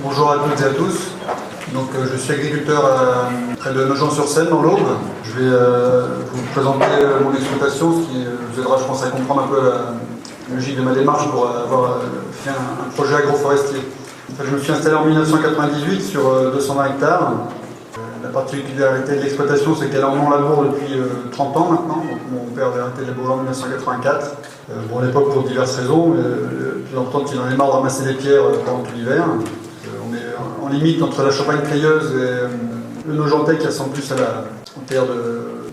Bonjour à toutes et à tous. Donc, je suis agriculteur près de Nogent-sur-Seine, dans l'Aube. Je vais vous présenter mon exploitation, ce qui vous aidera, je pense, à comprendre un peu la logique de ma démarche pour avoir fait un projet agroforestier. En fait, je me suis installé en 1998 sur 220 hectares. La particularité de l'exploitation, c'est qu'elle est en non-labour depuis 30 ans maintenant. Donc, mon père avait arrêté de labourer en 1984. Bon, à l'époque, pour diverses raisons, mais depuis longtemps qu'il en avait marre de ramasser des pierres pendant tout l'hiver. On est en limite entre la Champagne-Crayeuse et le Nogentais qui ressemble plus à la terre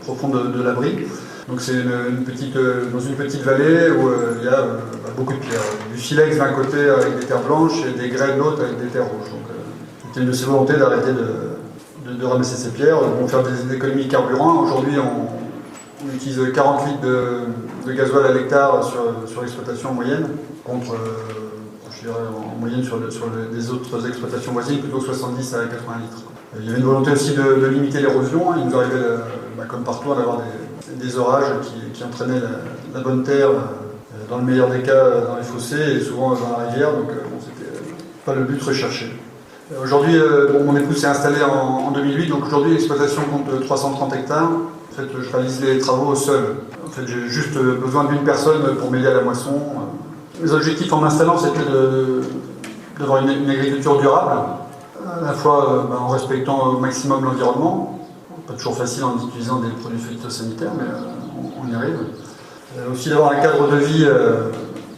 profonde de l'Abri. Donc c'est dans une petite vallée où il y a beaucoup de pierres. Du silex d'un côté avec des terres blanches et des grès de l'autre avec des terres rouges. Donc c'était une de ses volontés d'arrêter de ramasser ces pierres. On faire des économies de carburant. Aujourd'hui on utilise 40 litres de gasoil à l'hectare sur l'exploitation en moyenne, contre je dirais, en moyenne sur les autres exploitations voisines, plutôt 70 à 80 litres. Il y avait une volonté aussi de limiter l'érosion. Il nous arrivait, comme partout, d'avoir des orages qui entraînaient la bonne terre, dans le meilleur des cas, dans les fossés et souvent dans la rivière. Donc c'était pas le but recherché. Aujourd'hui, mon épouse s'est installée en 2008. Donc aujourd'hui, l'exploitation compte 330 hectares. En fait, je réalise les travaux seul. En fait, j'ai juste besoin d'une personne pour m'aider à la moisson. Les objectifs en m'installant, c'était d'avoir une agriculture durable, à la fois en respectant au maximum l'environnement, pas toujours facile en utilisant des produits phytosanitaires, mais on y arrive. Aussi d'avoir un cadre de vie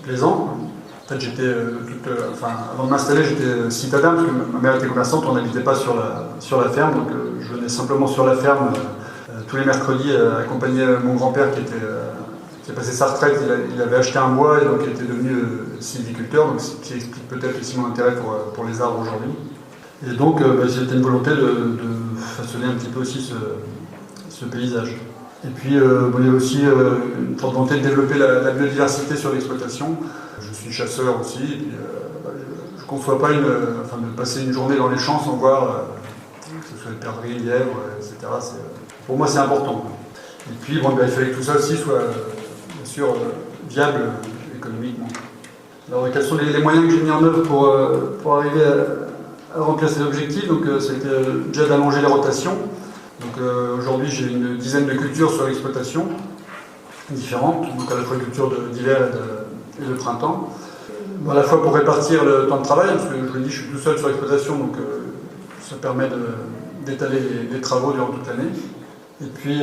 plaisant. En fait, avant de m'installer, j'étais citadin, parce que ma mère était commerçante, on n'habitait pas sur la ferme, donc je venais simplement sur la ferme tous les mercredis accompagner mon grand-père qui a passé sa retraite. Il avait acheté un bois et donc il était devenu sylviculteur, donc ce qui explique peut-être aussi mon intérêt pour les arbres aujourd'hui. Et donc c'était une volonté de façonner un petit peu aussi ce paysage. Et puis il y a aussi une forte volonté de développer la biodiversité sur l'exploitation. Je suis chasseur aussi, et puis je ne conçois pas de passer une journée dans les champs sans voir que ce soit des perdrix, lièvres, etc. Pour moi c'est important. Et puis il fallait que tout ça aussi soit bien sûr viable économiquement. Alors quels sont les moyens que j'ai mis en œuvre pour arriver à remplir ces objectifs? Donc c'était déjà d'allonger les rotations. Donc aujourd'hui j'ai une dizaine de cultures sur l'exploitation différentes, donc à la fois cultures d'hiver et de printemps. À la fois pour répartir le temps de travail, parce que je vous l'ai dit, je suis tout seul sur l'exploitation, donc ça permet d'étaler les travaux durant toute l'année. Et puis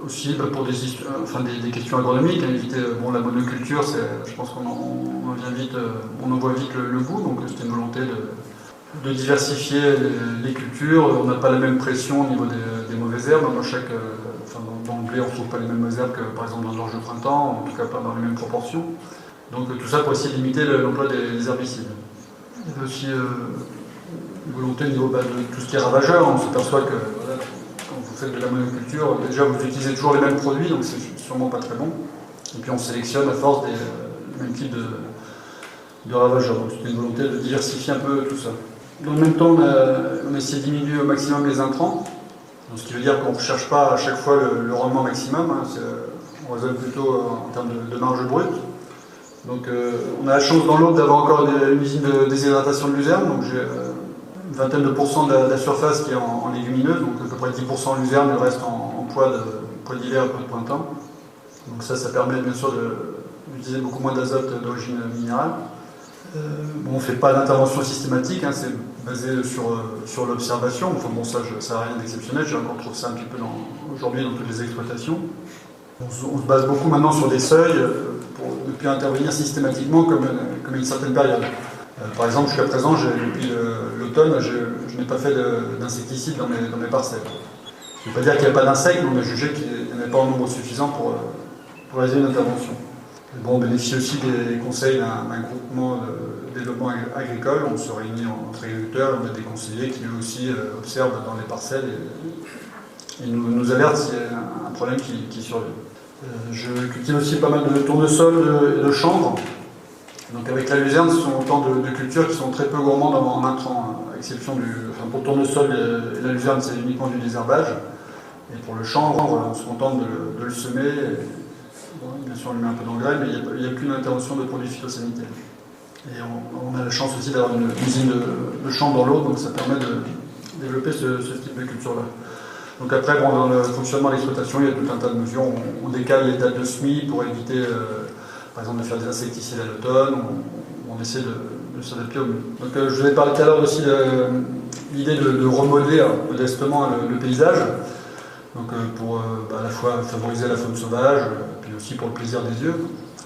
aussi pour des questions agronomiques, éviter la monoculture, je pense qu'on en voit vite le bout, donc c'était une volonté de diversifier les cultures. On n'a pas la même pression au niveau des mauvaises herbes. Dans le blé, on ne trouve pas les mêmes herbes que par exemple dans l'orge de printemps, en tout cas pas dans les mêmes proportions. Donc tout ça pour essayer de limiter l'emploi des herbicides. Il y avait aussi une volonté au niveau de tout ce qui est ravageur. On s'aperçoit que quand vous faites de la monoculture, déjà vous utilisez toujours les mêmes produits, donc c'est sûrement pas très bon. Et puis on sélectionne à force des mêmes types de ravageurs. Donc c'était une volonté de diversifier un peu tout ça. Dans le même temps, on a essayé de diminuer au maximum les intrants, donc ce qui veut dire qu'on ne recherche pas à chaque fois le rendement maximum, on raisonne plutôt en termes de marge brute. Donc on a la chance dans l'Aube d'avoir encore une usine de déshydratation de luzerne, donc j'ai une vingtaine de pourcents de la surface qui est en légumineuse, donc à peu près 10% en luzerne, le reste en pois d'hiver et pois de printemps. Donc ça permet bien sûr d'utiliser beaucoup moins d'azote d'origine minérale. On ne fait pas d'intervention systématique, c'est basé sur l'observation. Ça n'a rien d'exceptionnel, je retrouve ça un petit peu aujourd'hui dans toutes les exploitations. On se base beaucoup maintenant sur des seuils pour ne plus intervenir systématiquement comme à une certaine période. Par exemple, jusqu'à présent, depuis l'automne, je n'ai pas fait d'insecticide dans mes parcelles. Je ne veux pas dire qu'il n'y a pas d'insectes, mais on a jugé qu'il n'y en avait pas en nombre suffisant pour réaliser une intervention. On bénéficie aussi des conseils d'un groupement de développement agricole. On se réunit entre agriculteurs, on a des conseillers qui eux aussi observent dans les parcelles et nous alertent s'il y a un problème qui survient. Je cultive aussi pas mal de tournesol et de chanvre. Donc avec la luzerne, ce sont autant de cultures qui sont très peu gourmandes en intrants, à exception pour le tournesol et la luzerne, c'est uniquement du désherbage. Et pour le chanvre, on se contente de le semer. Bien sûr, on lui met un peu d'engrais, mais il n'y a qu'une intervention de produits phytosanitaires. Et on a la chance aussi d'avoir une usine de champs dans l'eau, donc ça permet de développer ce type de culture-là. Donc après, dans le fonctionnement de l'exploitation, il y a tout un tas de mesures. On décale les dates de semis pour éviter, par exemple, de faire des insecticides à l'automne. On essaie de s'adapter au mieux. Donc je vous ai parlé tout à l'heure aussi de l'idée de remodeler modestement le paysage. Donc pour à la fois favoriser la faune sauvage, puis aussi pour le plaisir des yeux.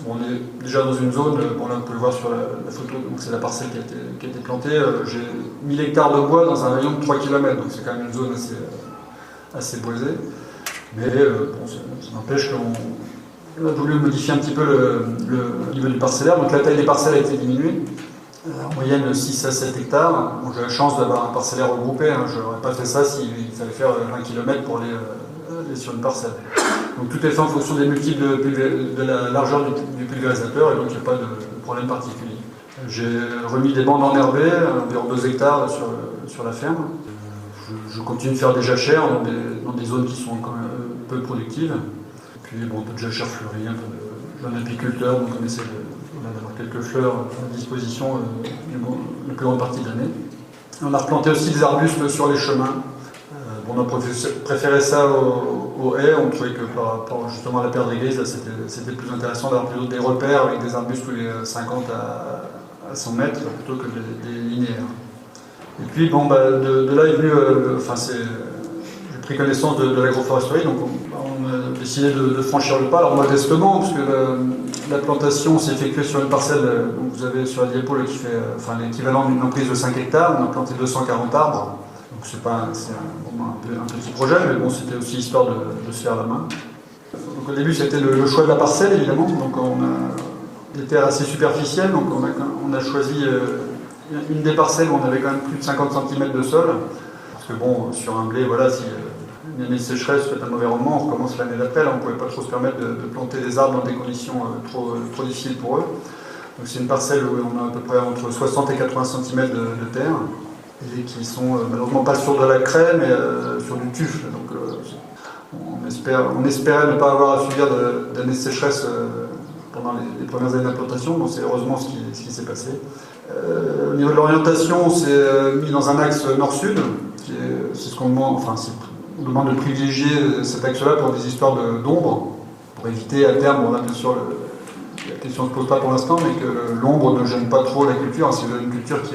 On est déjà dans une zone, bon là on peut le voir sur la photo, donc c'est la parcelle qui a été plantée. J'ai 1000 hectares de bois dans un rayon de 3 km, donc c'est quand même une zone assez boisée. Mais bon, ça n'empêche qu'on a voulu modifier un petit peu le niveau du parcellaire. Donc la taille des parcelles a été diminuée. En moyenne 6 à 7 hectares. Bon, j'ai la chance d'avoir un parcellaire regroupé. Je n'aurais pas fait ça s'il fallait faire 20 km pour aller sur une parcelle. Donc tout est fait en fonction des multiples de la largeur du pulvérisateur et donc il n'y a pas de problème particulier. J'ai remis des bandes enherbées, environ 2 hectares sur la ferme. Je continue de faire des jachères dans des zones qui sont quand même peu productives. Et puis bon, un peu de jachères fleuries, un peu d'un apiculteur, donc on essaie d'avoir quelques fleurs à disposition la plus grande partie de l'année. On a replanté aussi des arbustes sur les chemins. On a préféré ça aux haies. On trouvait que par rapport justement à la perte grise, c'était plus intéressant d'avoir plutôt des repères avec des arbustes tous les 50 à 100 mètres plutôt que des linéaires. Et puis bon, de là est venu, j'ai pris connaissance de l'agroforesterie, donc on a décidé de franchir le pas, alors modestement, parce que la plantation s'est effectuée sur une parcelle, donc vous avez sur la diapo qui fait l'équivalent d'une emprise de 5 hectares, on a planté 240 arbres, donc c'est un petit projet, mais bon, c'était aussi histoire de se faire la main. Donc au début c'était le choix de la parcelle évidemment, donc on était assez superficiel, donc on a choisi une des parcelles où on avait quand même plus de 50 cm de sol, parce que bon, sur un blé, voilà, si une année de sécheresse fait un mauvais rendement, on recommence l'année d'après, là on ne pouvait pas trop se permettre de planter des arbres dans des conditions trop difficiles pour eux. Donc c'est une parcelle où on a à peu près entre 60 et 80 cm de terre, et qui sont malheureusement pas sur de la craie, mais sur du tuf. Donc on espérait ne pas avoir à subir d'années de sécheresse pendant les premières années d'implantation, donc c'est heureusement ce qui s'est passé. Au niveau de l'orientation, on s'est mis dans un axe nord-sud, c'est ce qu'on demande, on demande de privilégier cet axe-là pour des histoires d'ombre, pour éviter à terme, bien sûr, la question ne se pose pas pour l'instant, mais que l'ombre ne gêne pas trop la culture. Si vous avez une culture qui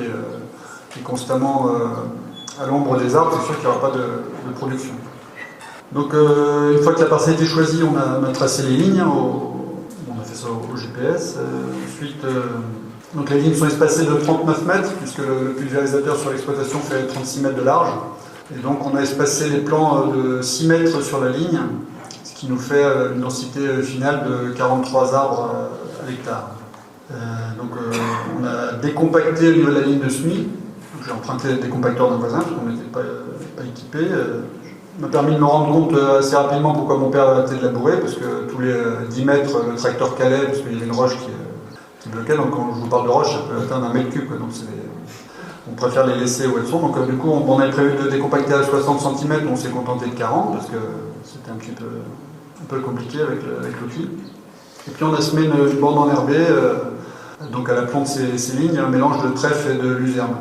est constamment à l'ombre des arbres, c'est sûr qu'il n'y aura pas de production. Donc une fois que la parcelle a été choisie, on a tracé les lignes, on a fait ça au GPS. Ensuite, donc les lignes sont espacées de 39 mètres, puisque le pulvérisateur sur l'exploitation fait 36 mètres de large. Et donc on a espacé les plants de 6 mètres sur la ligne, ce qui nous fait une densité finale de 43 arbres à l'hectare. On a décompacté au niveau de la ligne de semis. J'ai emprunté le décompacteur d'un voisin, parce qu'on n'était pas équipé. Ça m'a permis de me rendre compte assez rapidement pourquoi mon père a arrêté de labourer, parce que tous les 10 mètres, le tracteur calait, parce qu'il y avait une roche qui bloquait. Donc quand je vous parle de roche, ça peut atteindre 1 mètre cube. Donc on préfère les laisser où elles sont. Donc du coup, on avait prévu de décompacter à 60 cm, on s'est contenté de 40, parce que c'était un peu compliqué avec l'outil. Et puis on a semé une bande enherbée, donc à l'aplomb de ces lignes, un mélange de trèfle et de luzerne.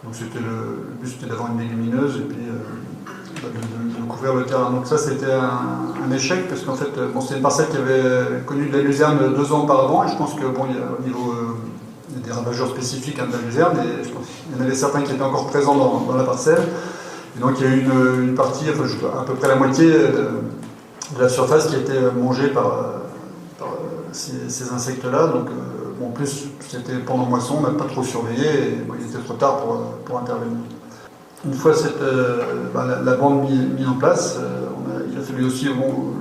Donc le but c'était d'avoir une légumineuse et puis de couvrir le terrain. Donc ça c'était un échec, parce qu'en fait c'est une parcelle qui avait connu de la luzerne 2 ans auparavant, et je pense que il y a, au niveau il y a des ravageurs spécifiques de la luzerne, et je pense qu'il y en avait certains qui étaient encore présents dans la parcelle. Et donc il y a eu une partie, à peu près la moitié de la surface qui a été mangée par ces insectes-là. Donc en plus c'était pendant moisson, on n'a pas trop surveillé, et il était trop tard pour intervenir. Une fois la bande mise en place, il a fallu aussi,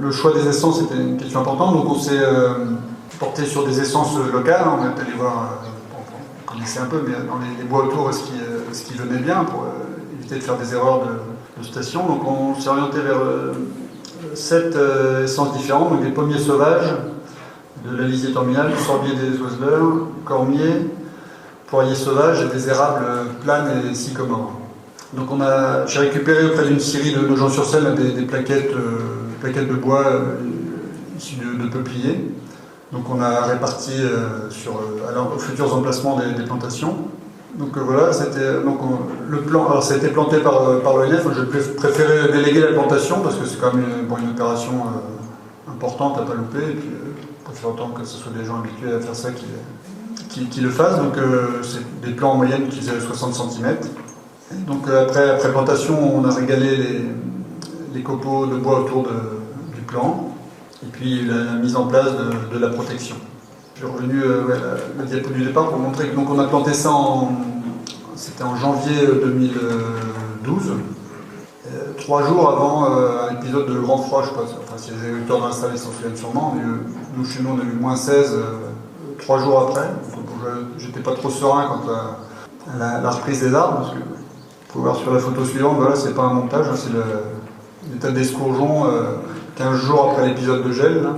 le choix des essences était une question importante, donc on s'est porté sur des essences locales. On est allé voir, on connaissait un peu, mais dans les bois autour, ce qui venait bien pour éviter de faire des erreurs de station. Donc on s'est orienté vers 7 essences différentes, donc des pommiers sauvages, de la lisier terminale, du sorbier des oiseleurs, cormier, poirier sauvage et des érables planes et sycomores. Donc j'ai récupéré auprès d'une scierie de Nogent-sur-Seine des plaquettes de bois issues de peupliers. Donc on a réparti aux futurs emplacements des plantations. Donc voilà, le plan. Alors ça a été planté par l'ONF. Je préférais déléguer la plantation parce que c'est quand même une opération importante à ne pas louper. Et puis je préfère autant que ce soit des gens habitués à faire ça qui le fassent. Donc c'est des plants en moyenne qui faisaient 60 cm. Donc après plantation, on a régalé les copeaux de bois autour du plan. Et puis la mise en place de la protection. J'ai revenu la diapo du départ pour montrer que donc on a planté ça c'était en janvier 2012, 3 jours avant un épisode de grand froid, je sais pas, enfin si les agriculteurs dans la salle s'en souviennent sûrement, mais nous chez nous on a eu -16 3 jours après. J'étais pas trop serein quant à la reprise des arbres, parce que vous pouvez voir sur la photo suivante, voilà, c'est pas un montage, hein, c'est l'état d'escourgeon 15 jours après l'épisode de gel. Là.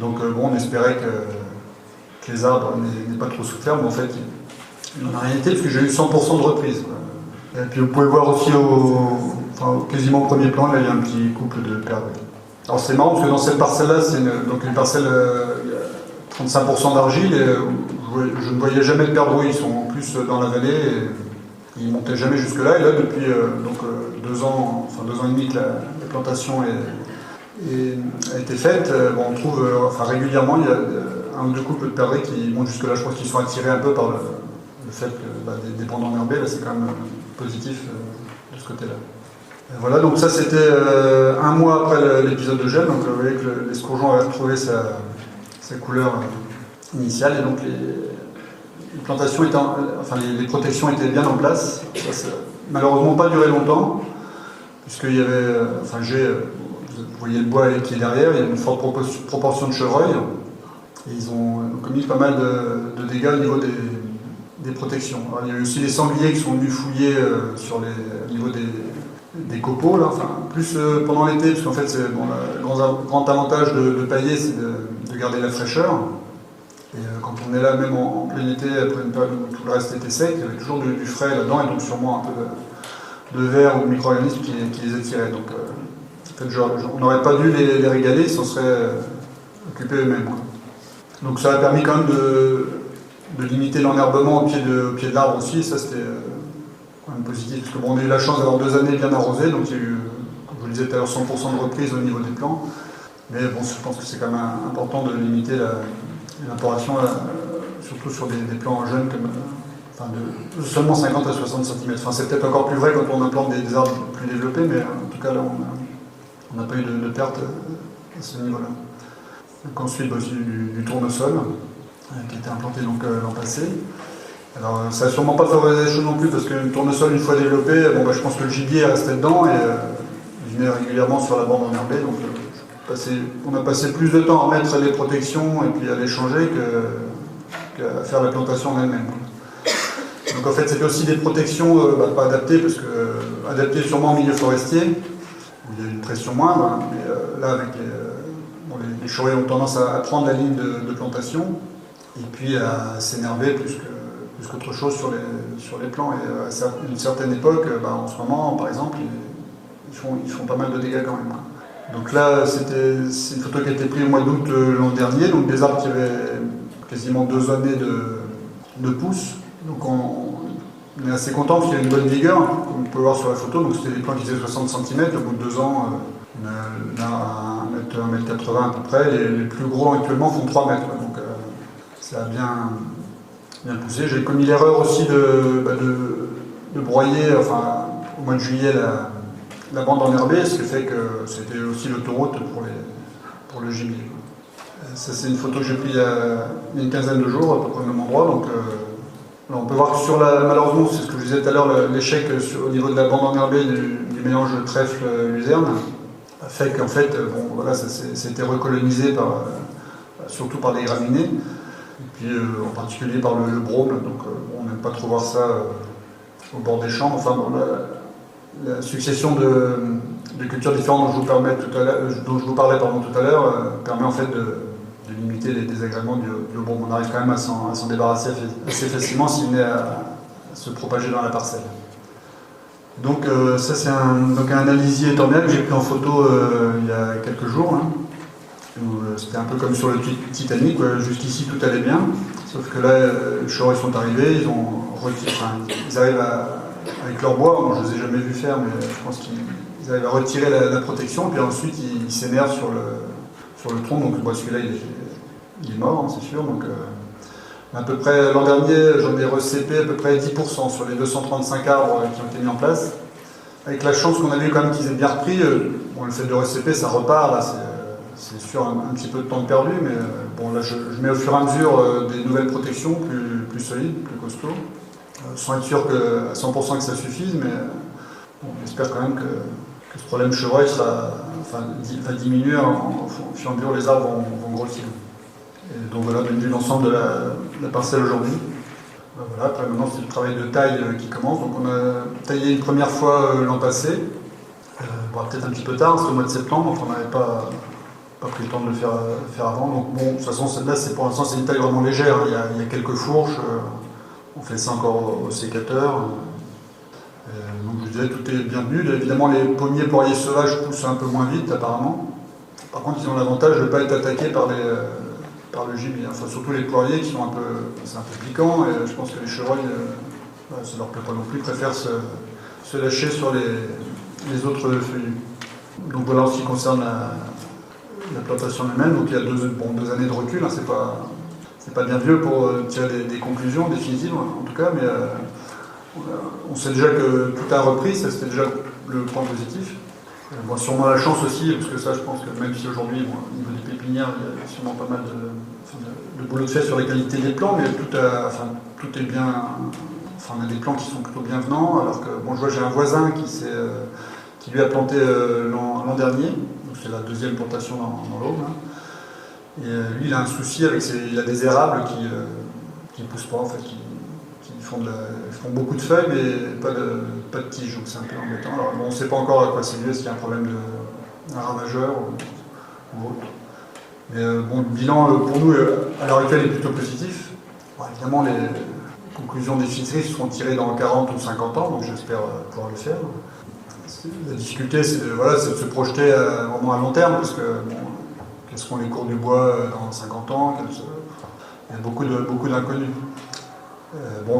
Donc bon, on espérait que les arbres n'aient pas trop souffert, mais en fait, il n'en a rien été parce que j'ai eu 100% de reprise. Et puis vous pouvez voir aussi quasiment au premier plan, là, il y a un petit couple de perdrix. Alors c'est marrant parce que dans cette parcelle-là, c'est une parcelle, il y a 35% d'argile, et je ne voyais jamais de perdrix, ils sont en plus dans la vallée, et ils ne montaient jamais jusque-là. Et là, depuis 2 ans, 2 ans et demi que la plantation a été faite, on trouve régulièrement, il y a un ou deux couples de perdrix qui montent jusque-là. Je pense qu'ils sont attirés un peu par le fait que des bandes enherbées, là c'est quand même positif de ce côté-là. Voilà, donc ça c'était 1 mois après l'épisode de gel, donc vous voyez que l'escourgeon avait retrouvé sa couleur initiale, et donc les plantations les protections étaient bien en place. Ça n'a malheureusement pas duré longtemps, puisqu'il y avait, vous voyez le bois qui est derrière, il y a une forte proportion de chevreuils, et ils ont commis pas mal de dégâts au niveau des protections. Alors, il y a eu aussi les sangliers qui sont venus fouiller au niveau des copeaux, là, plus pendant l'été, parce qu'en fait le grand avantage de pailler, c'est de garder la fraîcheur. Et quand on est là, même en plein été, après une période où tout le reste était sec, il y avait toujours du frais là-dedans, et donc sûrement un peu de vers ou de micro-organismes qui les attiraient. Donc, en fait, on n'aurait pas dû les régaler, ils s'en seraient occupés eux-mêmes. Donc ça a permis quand même de limiter l'enherbement au pied de l'arbre aussi, et ça c'était quand même positif, parce que on a eu la chance d'avoir 2 années bien arrosées, donc il y a eu, comme je vous le disais tout à l'heure, 100% de reprise au niveau des plants. Mais bon, je pense que c'est quand même important de limiter l'évaporation, surtout sur des plants jeunes, de seulement 50 à 60 cm. C'est peut-être encore plus vrai quand on implante des arbres plus développés, mais en tout cas là on n'a pas eu de perte à ce niveau-là. Donc ensuite aussi du tournesol, qui a été implanté l'an passé. Alors ça n'a sûrement pas favorisé les choses non plus, parce que le tournesol, une fois développé, je pense que le gibier est resté dedans, et il venait régulièrement sur la bande enherbée. Donc on a passé plus de temps à mettre les protections et puis à les changer qu'à faire la plantation en elle-même. Donc en fait c'était aussi des protections pas adaptées, parce que adaptées sûrement en milieu forestier, où il y a une pression moindre, mais là avec les chevreuils ont tendance à prendre la ligne de plantation, et puis à s'énerver plus qu'autre chose sur les plants. Et à une certaine époque, en ce moment par exemple, ils font pas mal de dégâts quand même. Donc là, c'est une photo qui a été prise au mois d'août l'an dernier, donc des arbres qui avaient quasiment 2 années de pousse. Donc on est assez content parce qu'il y a une bonne vigueur, comme vous pouvez voir sur la photo. Donc c'était des plants qui faisaient 60 cm, au bout de 2 ans, on a 1,80 m à peu près. Les plus gros actuellement font 3 mètres, donc ça a bien poussé. J'ai commis l'erreur aussi de broyer, au mois de juillet, la bande enherbée, ce qui fait que c'était aussi l'autoroute pour le gibier. Ça, c'est une photo que j'ai prise il y a une quinzaine de jours, à peu près au même endroit. Donc, là, on peut voir que malheureusement, c'est ce que je disais tout à l'heure, l'échec au niveau de la bande enherbée du mélange trèfle-luzerne a fait qu'en fait, ça a été recolonisé surtout par les graminées, et puis en particulier par le brome. Donc, on n'aime pas trop voir ça au bord des champs. La succession de cultures différentes dont je vous parlais tout à l'heure permet en fait de limiter les désagréments du brome. On arrive quand même à s'en débarrasser assez facilement s'il venait à se propager dans la parcelle. Donc ça c'est un alisier éternel que j'ai pris en photo il y a quelques jours. Hein. c'était un peu comme sur le Titanic, jusqu'ici tout allait bien. Sauf que là, les chevreuils sont arrivés, ils arrivent avec leur bois, moi je ne les ai jamais vus faire, mais je pense qu'ils arrivent à retirer la protection, puis ensuite ils s'énervent sur le tronc, donc celui-là il est mort, hein, c'est sûr. Donc, à peu près, l'an dernier, j'en ai recepé à peu près 10% sur les 235 arbres qui ont été mis en place. Avec la chance qu'on a vu quand même qu'ils aient bien repris, le fait de recepper, ça repart, là, c'est sûr un petit peu de temps de perdu, mais là je mets au fur et à mesure des nouvelles protections plus solides, plus costauds, sans être sûr à 100% que ça suffise, mais j'espère quand même que ce problème chevreuil va diminuer au fur et à mesure les arbres vont grossir. Et donc voilà, on a vu l'ensemble de la parcelle aujourd'hui. Voilà, après maintenant c'est le travail de taille qui commence. Donc on a taillé une première fois l'an passé, peut-être un petit peu tard, c'était au mois de septembre, donc on n'avait pas pris le temps de le faire avant. Donc bon, de toute façon là pour l'instant c'est une taille vraiment légère, il y a quelques fourches, on fait ça encore au sécateur. Donc je disais tout est bienvenu. Évidemment les pommiers poiriers sauvages poussent un peu moins vite apparemment. Par contre ils ont l'avantage de ne pas être attaqués par le gibier, enfin, surtout les poiriers qui sont c'est un peu piquant, et je pense que les chevreuils, ça leur plaît pas non plus, préfèrent se lâcher sur les autres feuillus. Donc voilà en ce qui concerne la plantation elle-même, donc il y a deux années de recul, hein, c'est pas bien vieux pour tirer des conclusions définitives en tout cas, mais on sait déjà que tout a repris, ça c'était déjà le point positif. Sûrement la chance aussi, parce que ça je pense que même si aujourd'hui, au niveau des pépinières, il y a sûrement pas mal de boulot de fait sur les qualités des plants, mais tout est bien. On a des plants qui sont plutôt bienvenants, alors que je vois j'ai un voisin qui lui a planté l'an dernier, donc c'est la deuxième plantation dans l'Aube, hein. Et lui il a un souci il a des érables qui ne poussent pas en fait, qui font beaucoup de feuilles mais pas de tiges, donc c'est un peu embêtant. Alors, on ne sait pas encore à quoi c'est dû, est-ce qu'il y a un problème d'un ravageur ou autre. Mais le bilan pour nous à l'heure actuelle est plutôt positif. Évidemment les conclusions définitives seront tirées dans 40 ou 50 ans, donc j'espère pouvoir le faire. La difficulté c'est de se projeter vraiment à long terme, parce que quels seront les cours du bois dans 50 ans, il y a beaucoup d'inconnus.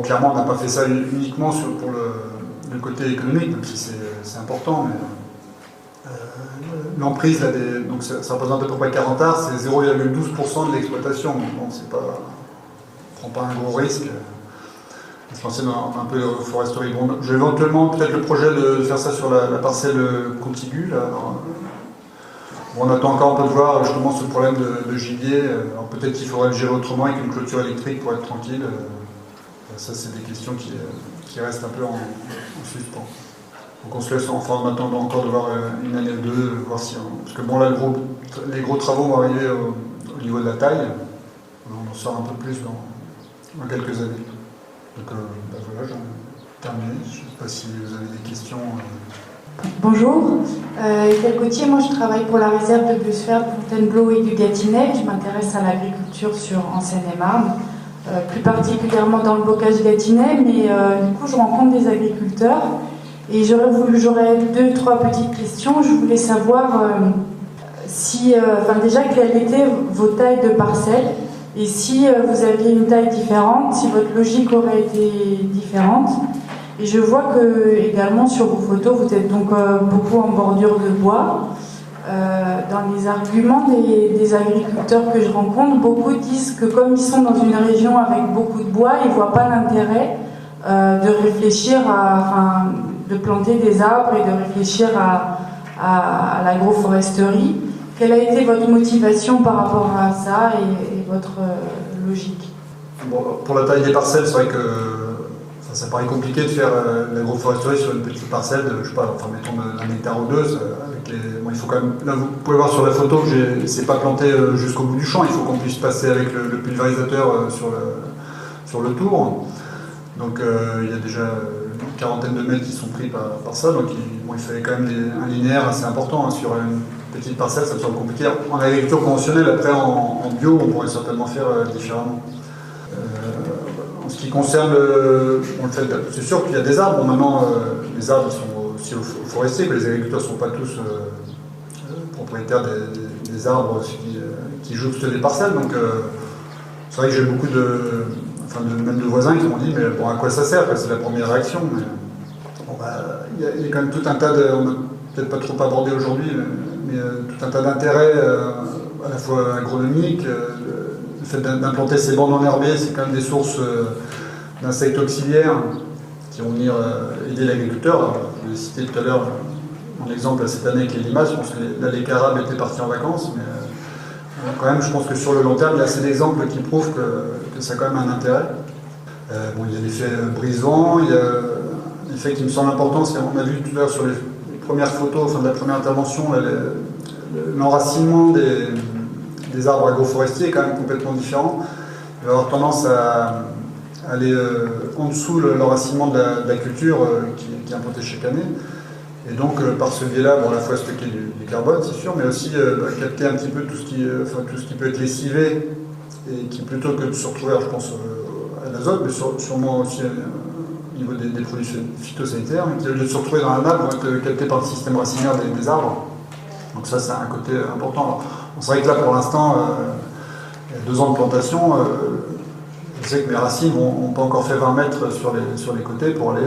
Clairement, on n'a pas fait ça uniquement pour le côté économique, même si c'est important, mais l'emprise, donc ça représente à peu près 40 arts, c'est 0,12% de l'exploitation. Donc c'est pas, on ne prend pas un gros risque. On se lancer dans un peu de foresterie. J'ai éventuellement peut-être le projet de faire ça sur la parcelle contiguë. Là. On attend encore un peu de voir justement ce problème de gibier. Alors peut-être qu'il faudrait le gérer autrement avec une clôture électrique pour être tranquille. Ça, c'est des questions qui restent un peu en suspens. Donc on se laisse en attendant encore de voir une année ou deux, voir si parce que là, les gros travaux vont arriver au niveau de la taille. On en sort un peu plus dans quelques années. Donc voilà, j'en ai terminé. Je ne sais pas si vous avez des questions. Bonjour, Ethel Gauthier, moi je travaille pour la réserve de biosphère de Fontainebleau et du Gâtinais. Je m'intéresse à l'agriculture en Seine-et-Marne. Plus particulièrement dans le bocage gâtinais, mais du coup je rencontre des agriculteurs et j'aurais 2-3 petites questions. Je voulais savoir déjà quelles étaient vos tailles de parcelles et si vous aviez une taille différente, si votre logique aurait été différente. Et je vois que également sur vos photos vous êtes donc beaucoup en bordure de bois. Dans les arguments des agriculteurs que je rencontre, beaucoup disent que comme ils sont dans une région avec beaucoup de bois, ils ne voient pas l'intérêt de réfléchir de planter des arbres et de réfléchir à l'agroforesterie. Quelle a été votre motivation par rapport à ça et votre logique? Pour la taille des parcelles, c'est vrai que ça paraît compliqué de faire l'agroforesterie sur une petite parcelle de, mettons d'un hectare ou deux. Il faut quand même, là vous pouvez voir sur la photo que c'est pas planté jusqu'au bout du champ, il faut qu'on puisse passer avec le pulvérisateur sur le tour. Donc il y a déjà une quarantaine de mètres qui sont pris par ça, donc il fallait quand même un linéaire assez important, hein, sur une petite parcelle, ça me semble compliqué. En agriculture conventionnelle, après en bio, on pourrait certainement faire différemment. En ce qui concerne c'est sûr qu'il y a des arbres. Maintenant, les arbres sont aussi au forestier, que les agriculteurs ne sont pas tous propriétaires des arbres qui jouxtent des parcelles. Donc c'est vrai que j'ai beaucoup même de voisins qui m'ont dit mais bon, à quoi ça sert? C'est la première réaction. Mais, bon, y a quand même tout un tas on n'a peut-être pas trop abordé aujourd'hui, mais tout un tas d'intérêts à la fois agronomiques. Le fait d'implanter ces bandes enherbées, c'est quand même des sources d'insectes auxiliaires qui vont venir aider l'agriculteur. Je l'ai cité tout à l'heure, mon exemple cette année avec les limaces. Je pense que là, les carabes étaient partis en vacances, mais quand même, je pense que sur le long terme, il y a assez d'exemples qui prouvent que ça a quand même un intérêt. Bon, il y a l'effet brise-vent, il y a l'effet qui me semble important, c'est qu'on a vu tout à l'heure sur les premières photos, de la première intervention, l'enracinement des arbres agroforestiers est quand même complètement différent. Il va avoir tendance à aller en dessous l'enracinement de la culture qui est implantée chaque année. Et donc, par ce biais-là, bon, à la fois stocker du carbone, c'est sûr, mais aussi capter un petit peu tout ce qui peut être lessivé, et qui, plutôt que de se retrouver, je pense, à l'azote, mais sûrement aussi au niveau des produits phytosanitaires, qui, au lieu de se retrouver dans un arbre, vont être captés par le système racinaire des arbres. Donc ça, c'est un côté important. Alors, c'est vrai que là, pour l'instant, il y a 2 ans de plantation, je sais que mes racines n'ont pas encore fait 20 mètres sur les côtés pour aller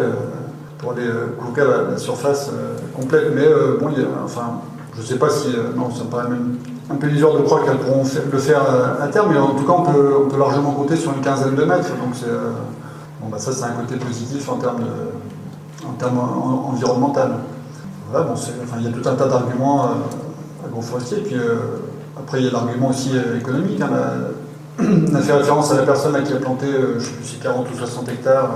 couvrir la surface complète. Mais bon, je ne sais pas si... non, ça me paraît même un peu illusoire de croire qu'elles pourront le faire à terme, mais en tout cas, on peut largement compter sur une quinzaine de mètres. Donc ça, c'est un côté positif en termes environnemental. Voilà, il y a tout un tas d'arguments agroforestiers. Puis après, il y a l'argument aussi économique. Hein, on a fait référence à la personne qui a planté, je ne sais plus si 40 ou 60 hectares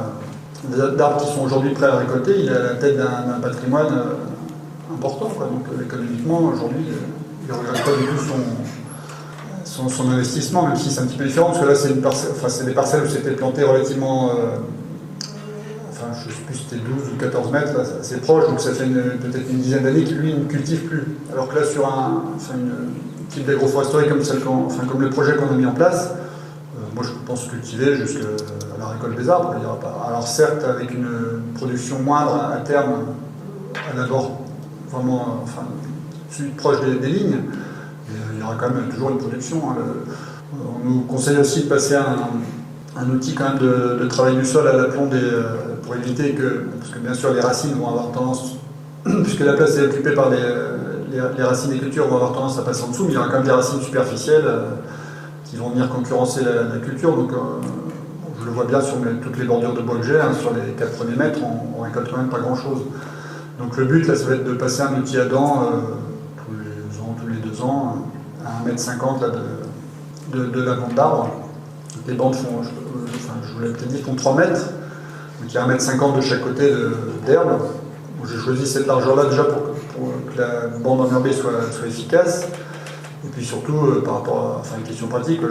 d'arbres qui sont aujourd'hui prêts à récolter. Il est à la tête d'un patrimoine important. Donc économiquement, aujourd'hui, il ne regrette pas du tout son investissement, même si c'est un petit peu différent, parce que là, c'est des parcelles où c'était planté relativement... je ne sais plus si c'était 12 ou 14 mètres, là, assez proche, donc ça fait peut-être une dizaine d'années qu'il lui ne cultive plus. Alors que là, sur un type d'agroforesterie comme le projet qu'on a mis en place, moi je pense cultiver jusqu'à la récolte des arbres. Il y aura pas. Alors certes, avec une production moindre à terme, à l'abord vraiment proche des lignes, mais il y aura quand même toujours une production. Hein. On nous conseille aussi de passer un outil quand même de travail du sol à l'aplomb pour éviter parce que bien sûr les racines vont avoir tendance, puisque la place est occupée par les racines des cultures, vont avoir tendance à passer en dessous, mais il y aura quand même des racines superficielles qui vont venir concurrencer la culture. Donc je le vois bien sur toutes les bordures de bois que j'ai, hein, sur les 4 premiers mètres, on récolte quand même pas grand chose. Donc le but là, ça va être de passer un outil à dents tous les 2 ans, à 1,50 m de la bande d'arbre. Les bandes je vous l'ai peut-être dit, font 3 mètres. Donc il y a 1,50 m de chaque côté d'herbe. J'ai choisi cette largeur-là déjà pour que la bande enherbée soit efficace. Et puis surtout, par rapport à une question pratique,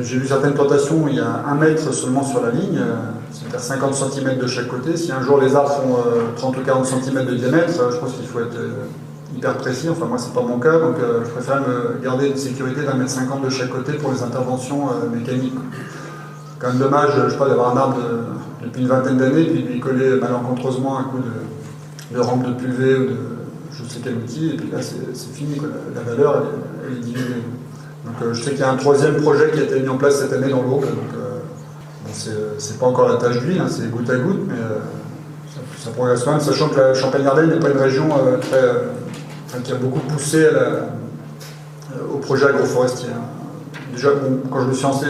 j'ai vu certaines plantations où il y a 1 mètre seulement sur la ligne, c'est-à-dire 50 cm de chaque côté. Si un jour les arbres font 30 ou 40 cm de diamètre, je pense qu'il faut être hyper précis. Enfin, moi, c'est pas mon cas, donc je préfère me garder une sécurité d'1,50 m de chaque côté pour les interventions mécaniques. C'est quand même dommage, je sais pas, d'avoir un arbre depuis une vingtaine d'années, puis de lui coller malencontreusement un coup de rampe de PUV ou de je sais quel outil, et puis là c'est fini, quoi. La valeur elle est diluée. Donc je sais qu'il y a un 3e projet qui a été mis en place cette année dans l'Aube, donc c'est pas encore la tâche d'huile, hein, c'est goutte à goutte, mais ça progresse quand même, sachant que la Champagne-Ardenne n'est pas une région qui a beaucoup poussé au projet agroforestier. Déjà, quand je me suis lancé,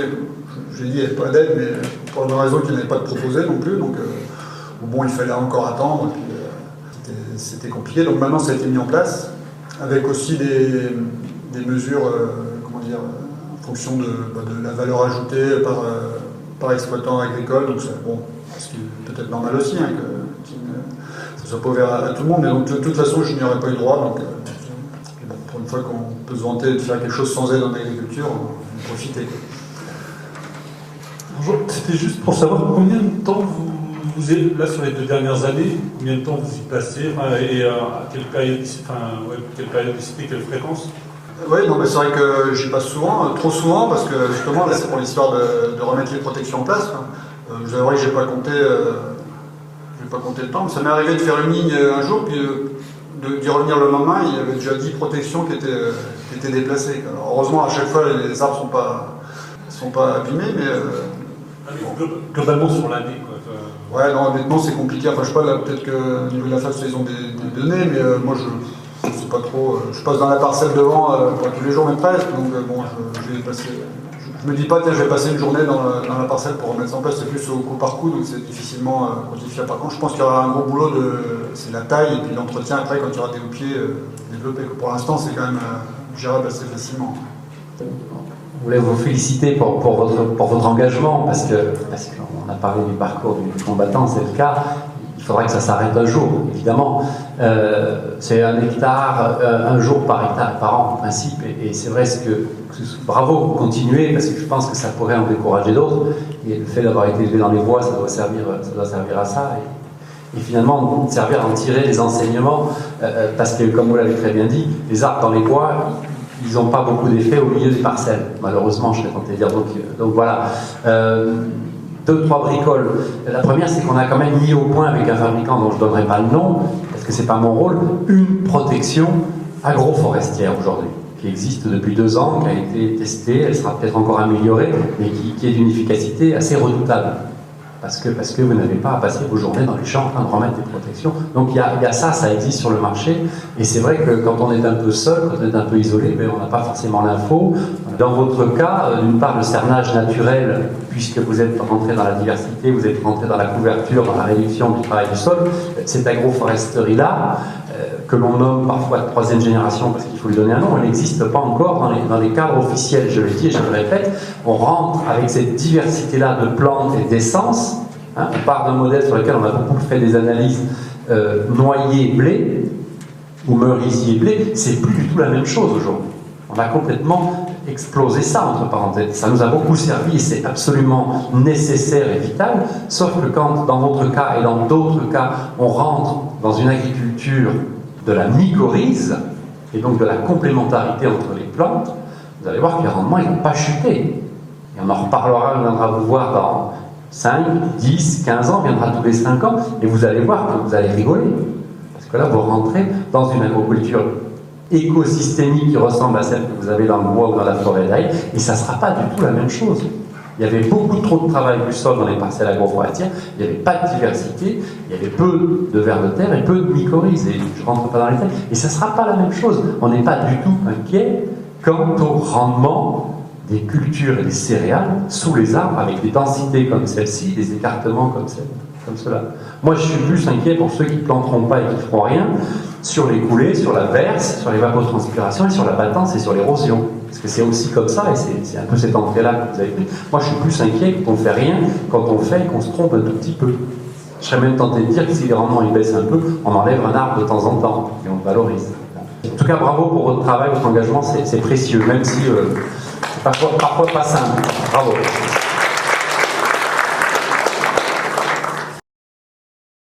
j'ai dit qu'il n'y avait pas d'aide, mais pour une raison qu'il n'y avait pas de proposé non plus, donc il fallait encore attendre. C'était compliqué, donc maintenant ça a été mis en place, avec aussi des mesures, en fonction de la valeur ajoutée par exploitant agricole, donc ce qui est peut-être normal aussi, hein, que ça ne soit pas ouvert à tout le monde, mais donc de toute façon je n'y aurais pas eu droit, donc pour une fois qu'on peut se vanter de faire quelque chose sans aide en agriculture, on profiter. Bonjour, c'était juste pour savoir combien de temps vous êtes là sur les 2 dernières années, combien de temps vous y passez, et à quelle périodicité, quelle fréquence? Oui, c'est vrai que j'y passe souvent, trop souvent, parce que justement, là, c'est pour l'histoire de remettre les protections en place. Je vous avouerai que je n'ai pas compté le temps, mais ça m'est arrivé de faire une ligne un jour, puis d'y revenir le lendemain, il y avait déjà 10 protections qui étaient déplacées. Alors, heureusement, à chaque fois, les arbres sont pas abîmés, mais... Globalement sur l'année, quoi. Ouais, non, honnêtement, c'est compliqué. Enfin, je sais pas, là, peut-être qu'au niveau de la face, ils ont des données, mais moi, je sais pas trop. Je passe dans la parcelle devant pas tous les jours, même presque, donc bon, je vais passer... Je me dis pas, tiens, je vais passer une journée dans la parcelle pour remettre ça en place, c'est plus au coup par coup, donc c'est difficilement quantifiable. Par contre, je pense qu'il y aura un gros boulot c'est la taille et puis l'entretien après quand il y aura des pieds développés. Pour l'instant, c'est quand même gérable assez facilement. Je voulais vous féliciter pour votre engagement, parce qu'on a parlé du parcours du combattant, c'est le cas. Il faudra que ça s'arrête un jour, évidemment. C'est 1 hectare, 1 jour par hectare par an, en principe. Et c'est vrai bravo, vous continuez, parce que je pense que ça pourrait en décourager d'autres. Et le fait d'avoir été élevé dans les bois, ça doit servir à ça. Et finalement, servir à en tirer les enseignements, parce que, comme vous l'avez très bien dit, les arbres dans les bois, ils n'ont pas beaucoup d'effet au milieu des parcelles. Malheureusement, je serais tenté de dire. Donc voilà. 2 ou 3 bricoles. La première, c'est qu'on a quand même mis au point avec un fabricant dont je ne donnerai pas le nom, parce que ce n'est pas mon rôle, une protection agroforestière aujourd'hui, qui existe depuis 2 ans, qui a été testée, elle sera peut-être encore améliorée, mais qui est d'une efficacité assez redoutable. Parce que vous n'avez pas à passer vos journées dans les champs en train de remettre des protections. Donc il y a ça existe sur le marché. Et c'est vrai que quand on est un peu seul, quand on est un peu isolé, ben, on n'a pas forcément l'info. Dans votre cas, d'une part, le cernage naturel, puisque vous êtes rentré dans la diversité, vous êtes rentré dans la couverture, dans la réduction du travail du sol, cette agroforesterie-là, que l'on nomme parfois de 3e génération parce qu'il faut lui donner un nom, elle n'existe pas encore dans les cadres officiels, je le dis et je le répète. On rentre avec cette diversité-là de plantes et d'essences. On part d'un modèle sur lequel on a beaucoup fait des analyses noyer-blé ou merisier-blé, c'est plus du tout la même chose aujourd'hui. On a complètement explosé ça, entre parenthèses. Ça nous a beaucoup servi et c'est absolument nécessaire et vital, sauf que quand, dans votre cas et dans d'autres cas, on rentre dans une agriculture de la mycorhize, et donc de la complémentarité entre les plantes, vous allez voir que les rendements, ils ne vont pas chuter. Et on en reparlera, on viendra vous voir dans 5, 10, 15 ans, on viendra tous les 5 ans, et vous allez voir que vous allez rigoler. Parce que là, vous rentrez dans une agriculture écosystémique qui ressemble à celle que vous avez dans le bois ou dans la forêt d'ail, et ça ne sera pas du tout la même chose. Il y avait beaucoup trop de travail du sol dans les parcelles agroforestières, il n'y avait pas de diversité, il y avait peu de vers de terre et peu de mycorhizes, et je ne rentre pas dans les détails. Et ça ne sera pas la même chose. On n'est pas du tout inquiet quant au rendement des cultures et des céréales sous les arbres, avec des densités comme celle-ci, des écartements comme cela. Moi, je suis plus inquiet pour ceux qui ne planteront pas et qui ne feront rien, sur les coulées, sur la verse, sur l'évapotranspiration et sur la battance et sur l'érosion. Parce que c'est aussi comme ça, et c'est un peu cette entrée-là que vous avez pris. Moi, je suis plus inquiet quand on ne fait rien, quand on fait et qu'on se trompe un tout petit peu. Je serais même tenté de dire que si les rendements ils baissent un peu, on enlève un arbre de temps en temps, et on le valorise. En tout cas, bravo pour votre travail, votre engagement, c'est précieux, même si c'est parfois pas simple. Bravo.